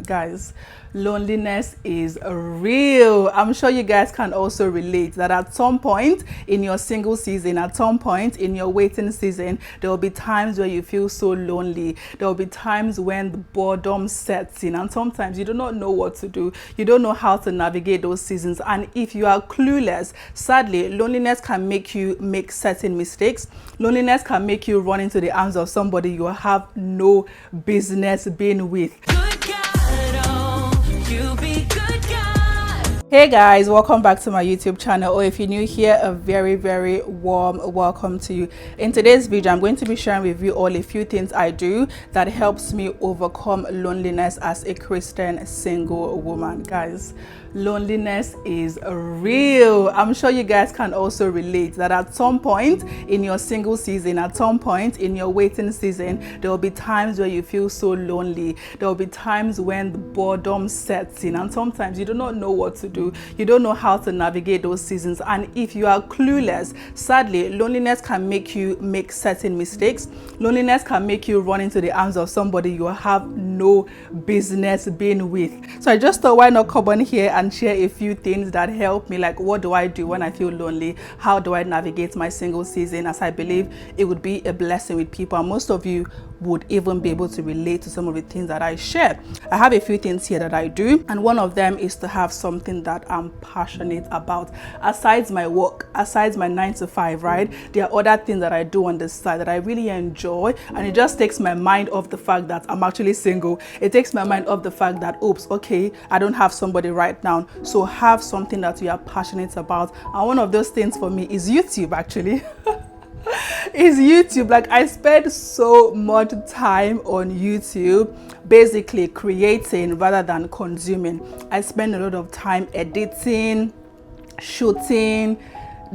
Guys, loneliness is real. I'm sure you guys can also relate that at some point in your single season, at some point in your waiting season, there will be times where you feel so lonely. There will be times when the boredom sets in, and sometimes you do not know what to do. You don't know how to navigate those seasons. And if you are clueless, sadly, loneliness can make you make certain mistakes. Loneliness can make you run into the arms of somebody you have no business being with. Hey guys, welcome back to my YouTube channel, or if you're new here, a very warm welcome to you. In today's video, I'm going to be sharing with you all a few things I do that helps me overcome loneliness as a Christian single woman. Guys, loneliness is real. I'm sure you guys can also relate that at some point in your single season, at some point in your waiting season, there will be times where you feel so lonely. There will be times when the boredom sets in, and sometimes you do not know what to do. You don't know how to navigate those seasons. And if you are clueless, sadly, loneliness can make you make certain mistakes. Loneliness can make you run into the arms of somebody you have no business being with. So I just thought, why not come on here and share a few things that help me, like what do I do when I feel lonely? How do I navigate my single season? As I believe it would be a blessing with people, and most of you would even be able to relate to some of the things that I share. I have a few things here that I do, and one of them is to have something that I'm passionate about. Aside my work, aside my 9 to 5, right? There are other things that I do on the side that I really enjoy, and it just takes my mind off the fact that I'm actually single. It takes my mind off the fact that, oops, okay, I don't have somebody right now. So have something that you are passionate about, and one of those things for me is YouTube, actually. Is YouTube. Like, I spend so much time on YouTube basically creating rather than consuming. I spend a lot of time editing, shooting,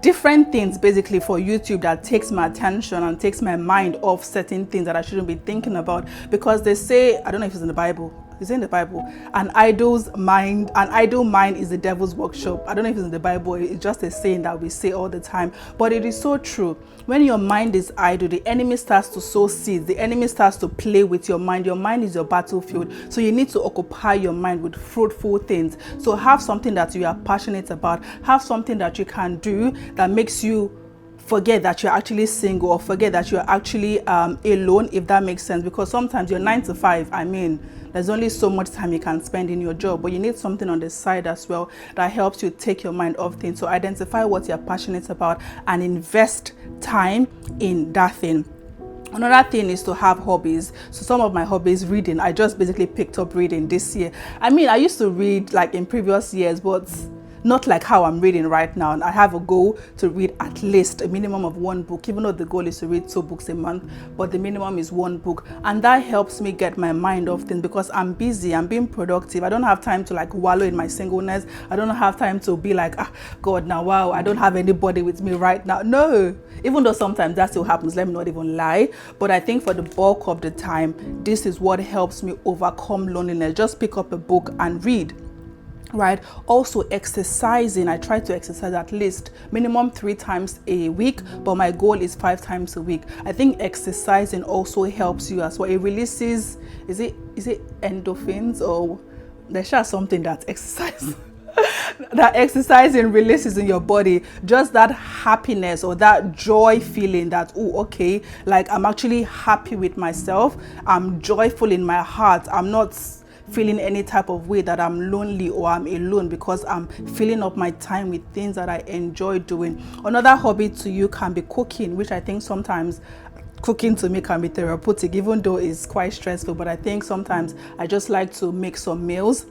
different things basically for YouTube that takes my attention and takes my mind off certain things that I shouldn't be thinking about, because they say, I don't know if it's in the Bible. It's in the Bible. An idle mind is the devil's workshop. I don't know if it's in the Bible. It's just a saying that we say all the time, but it is so true. When your mind is idle, the enemy starts to sow seeds. The enemy starts to play with your mind. Your mind is your battlefield. So you need to occupy your mind with fruitful things. So have something that you are passionate about. Have something that you can do that makes you forget that you're actually single, or forget that you're actually alone, if that makes sense. Because sometimes you're 9 to 5, I mean, there's only so much time you can spend in your job, but you need something on the side as well that helps you take your mind off things. So identify what you're passionate about and invest time in that thing. Another thing is to have hobbies. So some of my hobbies, reading. I just basically picked up reading this year. I mean, I used to read like in previous years, but not like how I'm reading right now. And I have a goal to read at least a minimum of 1 book, even though the goal is to read 2 books a month, but the minimum is 1 book. And that helps me get my mind off things, because I'm busy, I'm being productive. I don't have time to like wallow in my singleness. I don't have time to be like, God, now, wow, I don't have anybody with me right now. No, even though sometimes that still happens, let me not even lie. But I think for the bulk of the time, this is what helps me overcome loneliness. Just pick up a book and read. Right. Also exercising. I try to exercise at least minimum 3 times a week, but my goal is 5 times a week. I think exercising also helps you as well. It releases, is it endorphins, or there's just something that exercise that exercising releases in your body, just that happiness or that joy feeling that, oh, okay, like I'm actually happy with myself. I'm joyful in my heart. I'm not feeling any type of way that I'm lonely or I'm alone, because I'm filling up my time with things that I enjoy doing. Another hobby to you can be cooking, which I think sometimes cooking to me can be therapeutic, even though it's quite stressful. But I think sometimes I just like to make some meals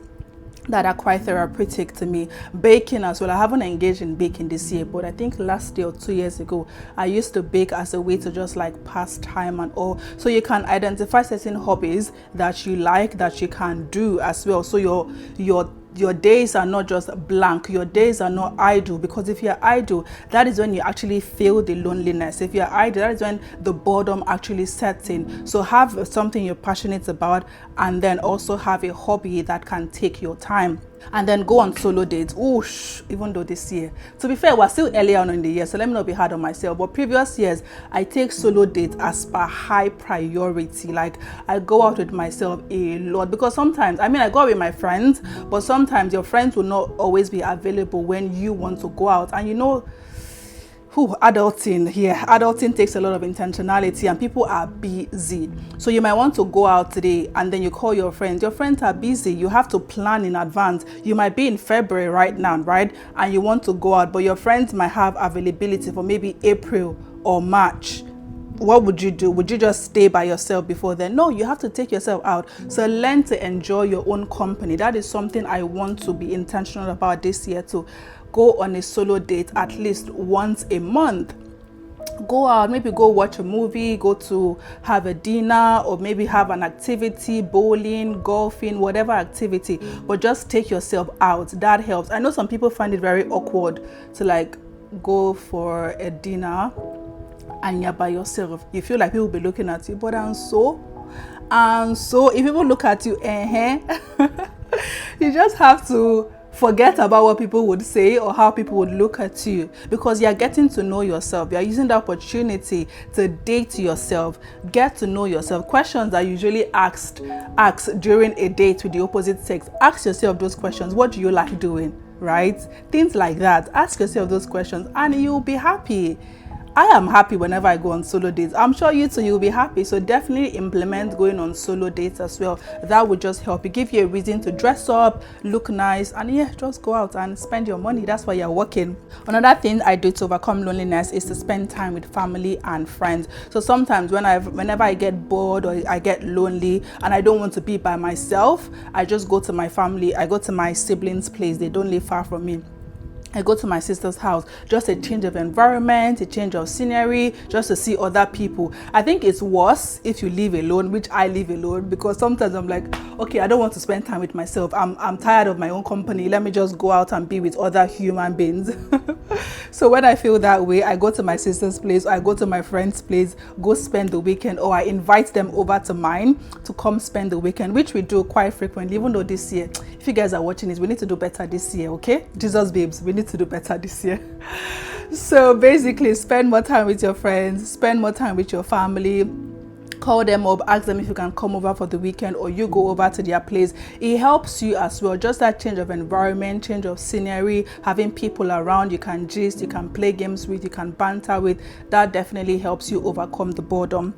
that are quite therapeutic to me. Baking as well. I haven't engaged in baking this year, but I think last year or 2 years ago, I used to bake as a way to just like pass time and all. So you can identify certain hobbies that you like, that you can do as well. So your days are not just blank. Your days are not idle, because if you're idle, that is when you actually feel the loneliness. If you're idle, that is when the boredom actually sets in. So have something you're passionate about, and then also have a hobby that can take your time. and then go on solo dates. Oosh, even though this year, to be fair, we're still early on in the year, so let me not be hard on myself, but previous years I take solo dates as per high priority. Like, I go out with myself a lot, because sometimes, I mean, I go out with my friends, but sometimes your friends will not always be available when you want to go out. And you know, adulting takes a lot of intentionality, and people are busy. So you might want to go out today and then you call your friends are busy. You have to plan in advance. You might be in February right now, right, and you want to go out, but your friends might have availability for maybe April or March. What would you do? Would you just stay by yourself before then? No, you have to take yourself out. So learn to enjoy your own company. That is something I want to be intentional about this year, to go on a solo date at least once a month. Go out, maybe go watch a movie, go to have a dinner, or maybe have an activity, bowling, golfing, whatever activity, but just take yourself out. That helps. I know some people find it very awkward to like go for a dinner and you're by yourself. You feel like people will be looking at you, but and so if people look at you, you just have to forget about what people would say or how people would look at you, because you're getting to know yourself. You're using the opportunity to date yourself, get to know yourself. Questions are usually asked during a date with the opposite sex. Ask yourself those questions. What do you like doing? Right? Things like that. Ask yourself those questions and you'll be happy. I am happy whenever I go on solo dates. I'm sure you too, you'll be happy. So definitely implement going on solo dates as well. That would just help you, give you a reason to dress up, look nice, and yeah, just go out and spend your money. That's why you're working. Another thing I do to overcome loneliness is to spend time with family and friends. So sometimes whenever I get bored or I get lonely and I don't want to be by myself, I just go to my family. I go to my siblings' place. They don't live far from me. I go to my sister's house, just a change of environment, a change of scenery, just to see other people. I think it's worse if you live alone, which I live alone, because sometimes I'm like, okay, I don't want to spend time with myself. I'm tired of my own company. Let me just go out and be with other human beings. So when I feel that way, I go to my sister's place, or I go to my friend's place, go spend the weekend, or I invite them over to mine to come spend the weekend, which we do quite frequently, even though this year, if you guys are watching this, we need to do better this year, okay? Jesus babes, we need to do better this year. So basically, spend more time with your friends, spend more time with your family. Call them up, ask them if you can come over for the weekend, or you go over to their place. It helps you as well, just that change of environment, change of scenery, having people around you can gist, you can play games with, you can banter with. That definitely helps you overcome the boredom.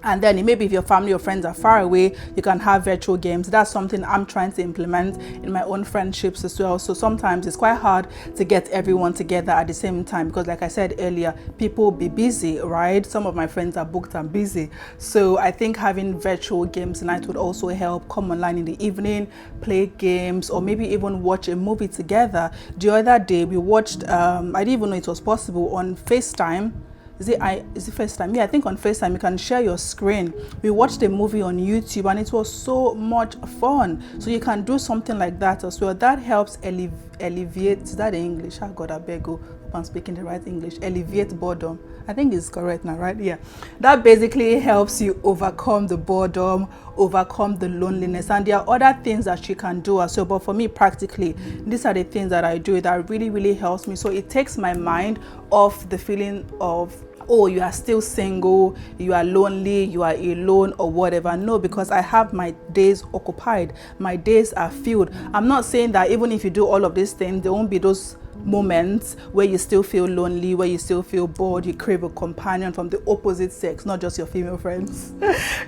And then maybe if your family or friends are far away, you can have virtual games. That's something I'm trying to implement in my own friendships as well. So sometimes it's quite hard to get everyone together at the same time, because like I said earlier, people will be busy, right? Some of my friends are booked and busy. So I think having virtual games tonight would also help. Come online in the evening, play games, or maybe even watch a movie together. The other day we watched, I didn't even know it was possible, on FaceTime. Is it FaceTime? Yeah, I think on FaceTime you can share your screen. We watched a movie on YouTube and it was so much fun. So you can do something like that as well. That helps alleviate, is that in English? Oh God, I beg you. Hope I'm speaking the right English. Alleviate boredom. I think it's correct now, right? Yeah. That basically helps you overcome the boredom, overcome the loneliness. And there are other things that you can do as well. But for me, practically, these are the things that I do that really, really helps me. So it takes my mind off the feeling of, oh, you are still single, you are lonely, you are alone, or whatever. No, because I have my days occupied. My days are filled. I'm not saying that even if you do all of these things, there won't be those moments where you still feel lonely, where you still feel bored, you crave a companion from the opposite sex, not just your female friends.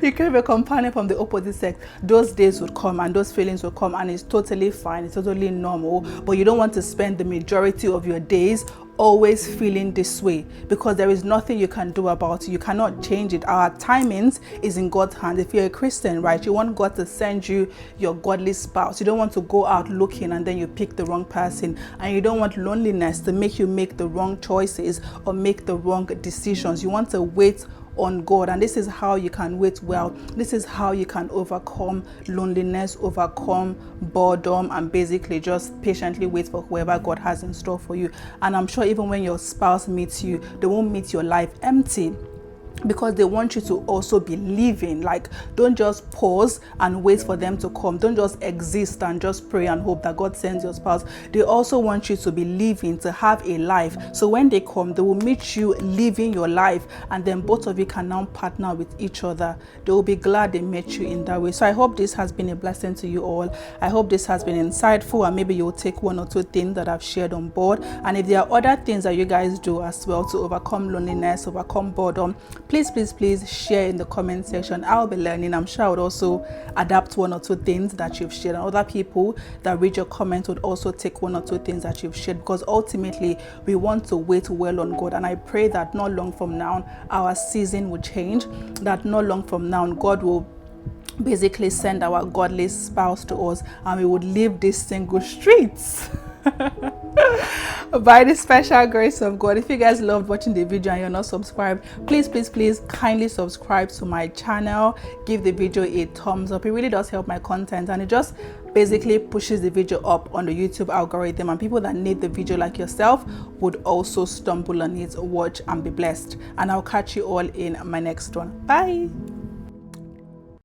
You crave a companion from the opposite sex. Those days would come and those feelings will come, and it's totally fine, it's totally normal. But you don't want to spend the majority of your days always feeling this way, because there is nothing you can do about it. You cannot change it. Our timings is in God's hands. If you're a Christian, right, you want God to send you your godly spouse. You don't want to go out looking and then you pick the wrong person, and you don't want loneliness to make you make the wrong choices or make the wrong decisions. You want to wait on God, and this is how you can wait well. This is how you can overcome loneliness, overcome boredom, and basically just patiently wait for whoever God has in store for you. And I'm sure even when your spouse meets you, they won't meet your life empty. because they want you to also be living. Like, don't just pause and wait for them to come. Don't just exist and just pray and hope that God sends your spouse. They also want you to be living, to have a life. So when they come, they will meet you living your life, and then both of you can now partner with each other. They will be glad they met you in that way. So I hope this has been a blessing to you all. I hope this has been insightful, and maybe you'll take one or two things that I've shared on board. And if there are other things that you guys do as well to overcome loneliness, overcome boredom, please share in the comment section. I'll be learning. I'm sure I would also adapt one or two things that you've shared, and other people that read your comment would also take one or two things that you've shared, because ultimately we want to wait well on God. And I pray that not long from now our season will change, that not long from now God will basically send our godly spouse to us, and we would leave these single streets by the special grace of God. If you guys loved watching the video and you're not subscribed, please kindly subscribe to my channel. Give the video a thumbs up. It really does help my content, and it just basically pushes the video up on the YouTube algorithm, and people that need the video like yourself would also stumble on it, watch and be blessed. And I'll catch you all in my next one. Bye.